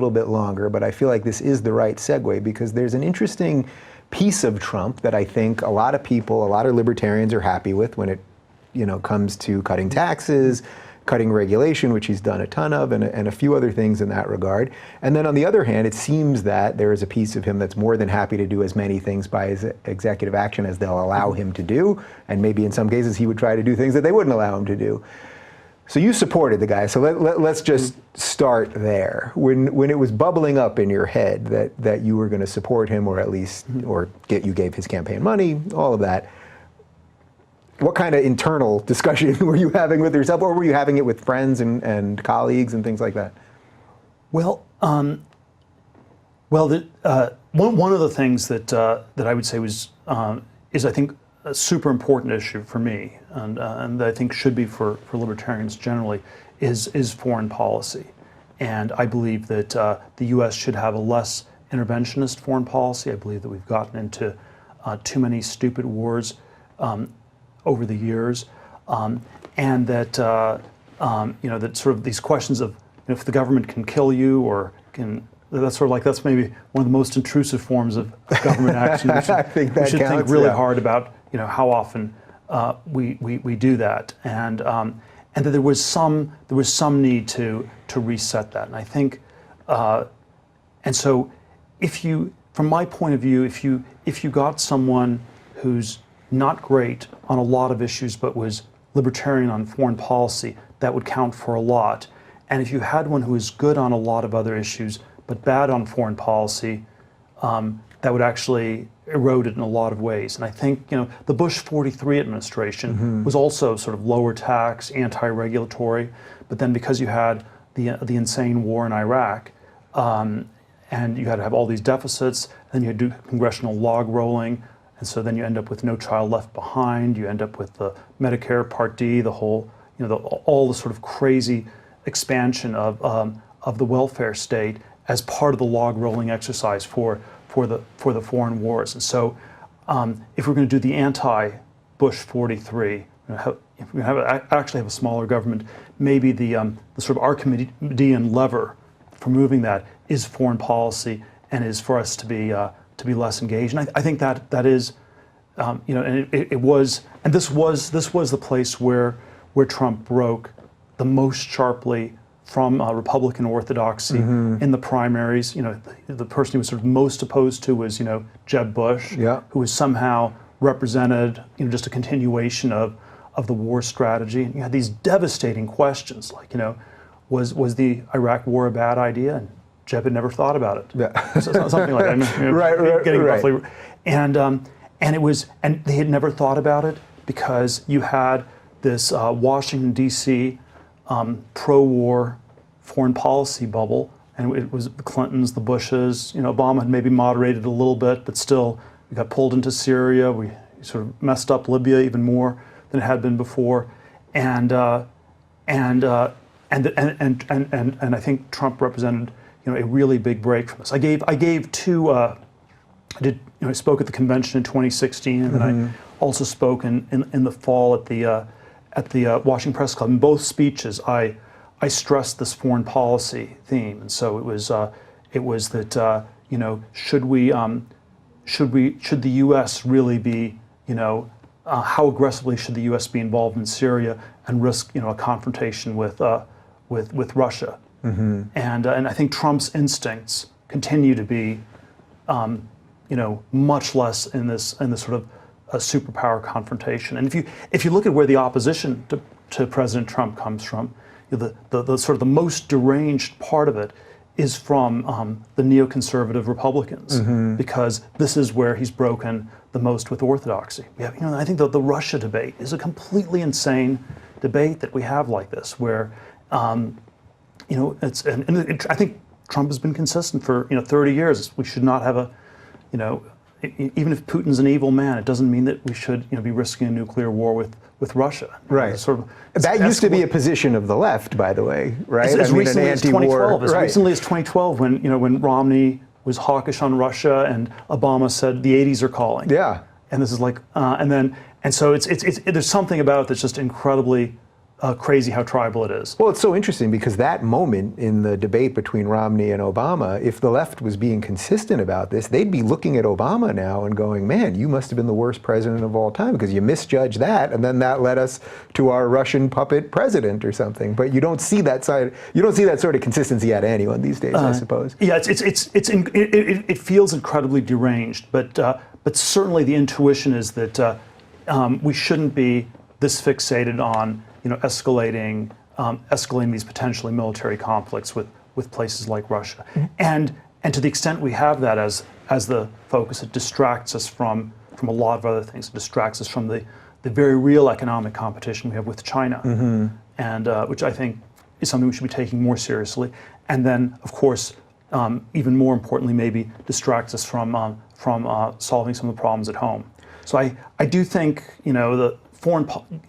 little bit longer, but I feel like this is the right segue because there's an interesting piece of Trump that I think a lot of people, a lot of libertarians are happy with when it, comes to cutting taxes, cutting regulation, which he's done a ton of, and a few other things in that regard. And then on the other hand, it seems that there is a piece of him that's more than happy to do as many things by his executive action as they'll allow him to do, and maybe in some cases he would try to do things that they wouldn't allow him to do. So you supported the guy, so let's just start there. When it was bubbling up in your head that you were going to support him, or at least, you gave his campaign money, all of that, what kind of internal discussion were you having with yourself, or were you having it with friends and colleagues and things like that? Well, one of the things that I would say is I think a super important issue for me, and I think should be for libertarians generally, is foreign policy. And I believe that the U.S. should have a less interventionist foreign policy. I believe that we've gotten into too many stupid wars over the years, and that that sort of these questions of if the government can kill you or that's maybe one of the most intrusive forms of government action. We should think really hard about how often we do that, and that there was some need to reset that. And I think, and so from my point of view, if you got someone who's not great on a lot of issues, but was libertarian on foreign policy, that would count for a lot. And if you had one who was good on a lot of other issues, but bad on foreign policy, that would actually erode it in a lot of ways. And I think the Bush 43 administration was also sort of lower tax, anti-regulatory, but then because you had the insane war in Iraq, and you had to have all these deficits, then you had to do congressional log rolling, and so then you end up with No Child Left Behind, you end up with the Medicare Part D, the whole, all the sort of crazy expansion of the welfare state as part of the log rolling exercise for the foreign wars. And so if we're going to do the anti-Bush 43, if we actually have a smaller government, maybe the sort of Archimedean lever for moving that is foreign policy, and is for us to be less engaged. And I think that is, and it was, and this was the place where Trump broke the most sharply from Republican orthodoxy in the primaries. The person he was sort of most opposed to was Jeb Bush, who was somehow represented just a continuation of the war strategy. And you had these devastating questions like was the Iraq war a bad idea? And Jeb had never thought about it. Yeah. So something like that. Right. Roughly. And it was, and they had never thought about it because you had this Washington D.C. Pro-war foreign policy bubble, and it was the Clintons, the Bushes. Obama had maybe moderated a little bit, but still, we got pulled into Syria. We sort of messed up Libya even more than it had been before, and I think Trump represented a really big break from this. I gave two. I spoke at the convention in 2016, and then I also spoke in the fall at the Washington Press Club. In both speeches, I stressed this foreign policy theme, and so it was that should the U.S. really be how aggressively should the U.S. be involved in Syria and risk a confrontation with Russia, and I think Trump's instincts continue to be much less in this sort of a superpower confrontation. And if you look at where the opposition to President Trump comes from, the sort of the most deranged part of it is from the neoconservative Republicans, because this is where he's broken the most with orthodoxy. We have, I think the Russia debate is a completely insane debate that we have like this, where it's and I think Trump has been consistent for 30 years. We should not have a even if Putin's an evil man, it doesn't mean that we should be risking a nuclear war with Russia. Right. That used to be a position of the left, by the way, right? As recently as 2012. As recently as 2012, when Romney was hawkish on Russia and Obama said the 80s are calling. Yeah. And this is like, and so it's there's something about it that's just incredibly crazy how tribal it is. Well, it's so interesting because that moment in the debate between Romney and Obama, if the left was being consistent about this, they'd be looking at Obama now and going, man, you must have been the worst president of all time because you misjudged that, and then that led us to our Russian puppet president or something. But you don't see that side, you don't see that sort of consistency out of anyone these days, I suppose. Yeah, it feels incredibly deranged, but certainly the intuition is that we shouldn't be this fixated on escalating these potentially military conflicts with places like Russia, and to the extent we have that as the focus, it distracts us from a lot of other things. It distracts us from the very real economic competition we have with China, and which I think is something we should be taking more seriously. And then, of course, even more importantly, maybe distracts us from solving some of the problems at home. So I do think the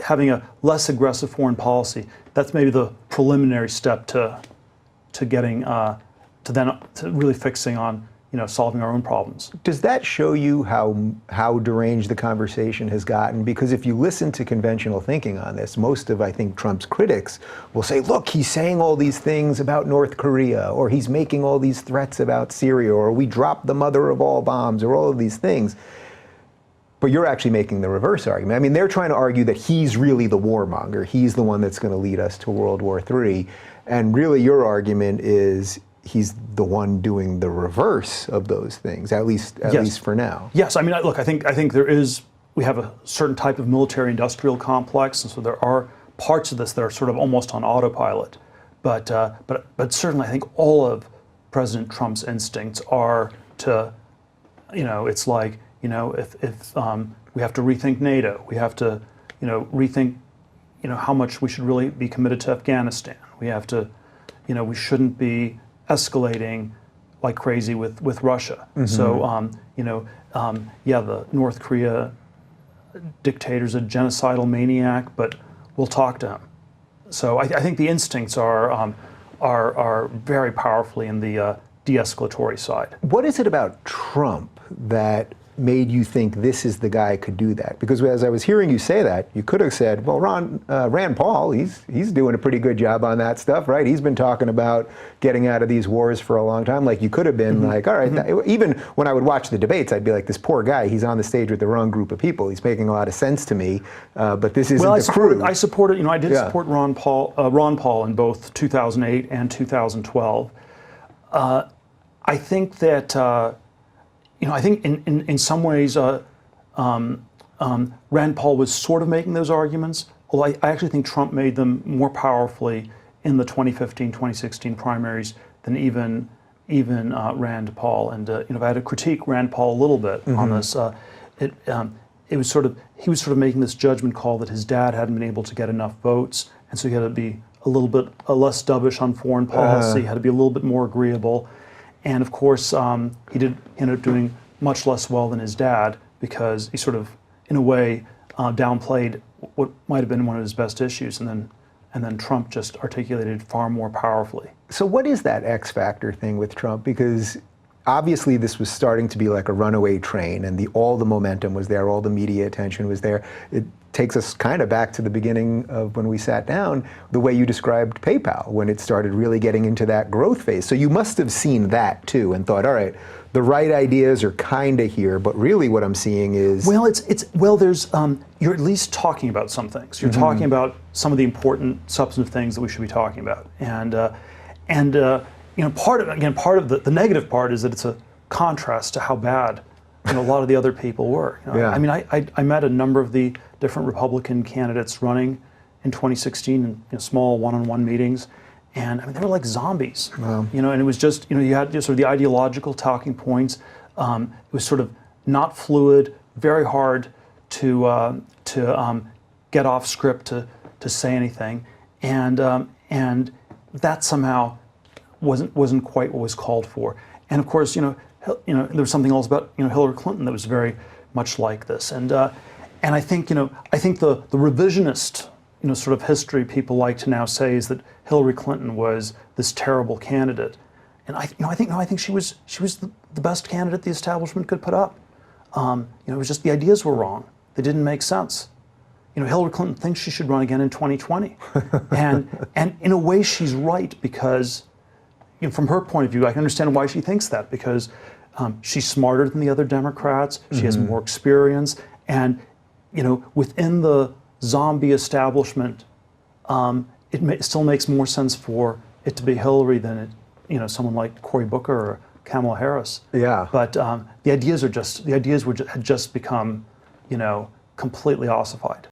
having a less aggressive foreign policy, that's maybe the preliminary step to getting to really fixing on solving our own problems. Does that show you how deranged the conversation has gotten? Because if you listen to conventional thinking on this, most of, I think, Trump's critics will say, look, he's saying all these things about North Korea, or he's making all these threats about Syria, or we dropped the mother of all bombs, or all of these things. But you're actually making the reverse argument. I mean, they're trying to argue that he's really the warmonger. He's the one that's going to lead us to World War III. And really your argument is he's the one doing the reverse of those things, at least for now. Yes, I mean, look, I think we have a certain type of military-industrial complex, and so there are parts of this that are sort of almost on autopilot. But certainly I think all of President Trump's instincts are to, it's like, if we have to rethink NATO, we have to, rethink, how much we should really be committed to Afghanistan. We have to, we shouldn't be escalating like crazy with Russia. So, yeah, the North Korea dictator's a genocidal maniac, but we'll talk to him. So I think the instincts are very powerfully in the de-escalatory side. What is it about Trump that made you think this is the guy who could do that? Because as I was hearing you say that, you could have said, well, Rand Paul, he's doing a pretty good job on that stuff, right? He's been talking about getting out of these wars for a long time. Like, you could have been like, all right, even when I would watch the debates, I'd be like, this poor guy, he's on the stage with the wrong group of people. He's making a lot of sense to me, but this isn't the crew. I supported, I did support Ron Paul in both 2008 and 2012. I think that, I think in some ways, Rand Paul was sort of making those arguments, although I actually think Trump made them more powerfully in the 2015-2016 primaries than even Rand Paul. And if I had to critique Rand Paul a little bit on this, it was sort of, he was sort of making this judgment call that his dad hadn't been able to get enough votes, and so he had to be a little bit less dovish on foreign policy, had to be a little bit more agreeable. And of course, he did end up doing much less well than his dad because he sort of, in a way, downplayed what might have been one of his best issues, and then Trump just articulated far more powerfully. So what is that X factor thing with Trump? Because obviously this was starting to be like a runaway train, and all the momentum was there, all the media attention was there. It takes us kind of back to the beginning of when we sat down, the way you described PayPal, when it started really getting into that growth phase. So you must have seen that too and thought, all right, the right ideas are kind of here, but really what I'm seeing is... Well, there's, you're at least talking about some things. You're talking about some of the important substantive things that we should be talking about. And part of the negative part is that it's a contrast to how bad a lot of the other people were. I mean, I met a number of the different Republican candidates running in 2016 in small one-on-one meetings, and I mean, they were like zombies. Wow. And it was just, you had just sort of the ideological talking points. It was sort of not fluid, very hard to get off script to say anything, and that somehow wasn't quite what was called for. And of course, there was something else about Hillary Clinton that was very much like this. And I think the revisionist sort of history people like to now say is that Hillary Clinton was this terrible candidate, and I think she was the best candidate the establishment could put up. It was just the ideas were wrong; they didn't make sense, Hillary Clinton thinks she should run again in 2020, and in a way she's right, because from her point of view, I can understand why she thinks that, because she's smarter than the other Democrats, she has more experience, and within the zombie establishment, it still makes more sense for it to be Hillary than someone like Cory Booker or Kamala Harris. Yeah. But the ideas had just become completely ossified.